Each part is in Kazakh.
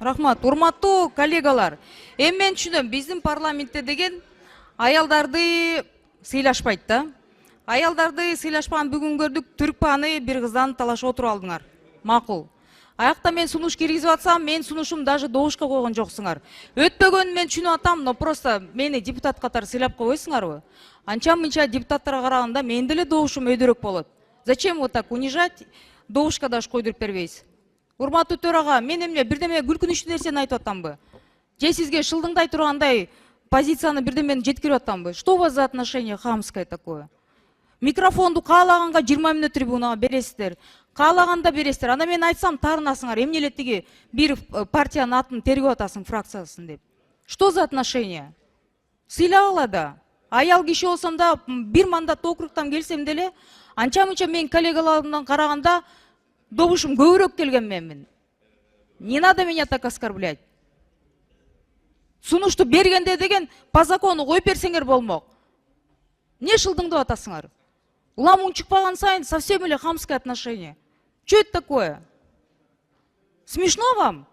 Рахмат. Урматтуу коллегалар. Мен түшүнөм, биздин парламентте деген аялдарды сыйлашпайт да. Аялдарды сыйлашпаган бүгүн көрдүк, Түркпаны бир кыздан талашып отуруп алдыңар. Макул. Аякта мен сунуш киргизип атсам, мен сунушум даже добушка койгон жоксуңар. Өтпөгөнүн мен түшүнүп атам, но просто мени депутат катары сыйлап койбойсуңарбы? Анча-мынча депутаттарга караганда мен деле добушум өйдөрөөк болот. Зачем вот так унижать? Добушка даже койдуруп бербейсиз. Урматтуу төрага, мен эмне бирдеме күлкүнүчтүү нерсени айтып атамбы? Же сизге шылдыңдай тургандай позицияны бирдемени жеткирип атамбы? Что у вас за отношение хамское такое? Микрофонду каалаганга 20 мүнөт трибунага бересиздер. Каалаганда бересиздер. Ана мен айтсам таарынасыңар, эмне эле тиги бир партиянын атын тергеп атасың, фракциясын деп. Что за отношение? Сыйлагыла да. Аял киши болсом да, бир мандат округтан келсем деле, анча-мынча мен коллегаларымдан караганда добушум көбүрөөк келген менмин. Не надо меня так оскорблять. Сунушту бергенде деген по закону коюп берсеңер болмок. Не шылдыңдап атасыңар? Улам чыкпаган сайын совсем эле хамское отношение. Что это такое? Смешно вам?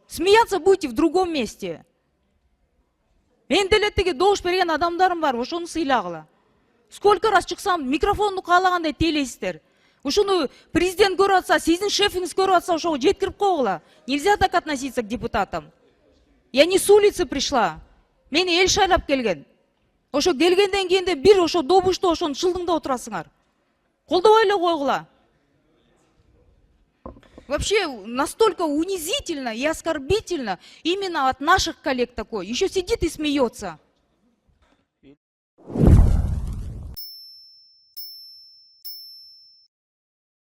Смеяться будете в другом месте. Мен деле тиги добуш берген адамдарым бар, ошону сыйлагыла. Сколько раз чыксам, микрофонду каалагандай тейлейсиздер. Ушуну президент көрүп атса, сиздин шефиңиз көрүп атса, ошого жеткирип койгула. Нельзя так относиться к депутатам. Я не с улицы пришла. Мени эл шайлап келген. Ошо келгенден кийин де бир ошо добушту ошону шылдыңдап отурасыңар. Колдобой эле койгула. Вообще настолько унизительно и оскорбительно именно от наших коллег такое. Еще сидит и смеется.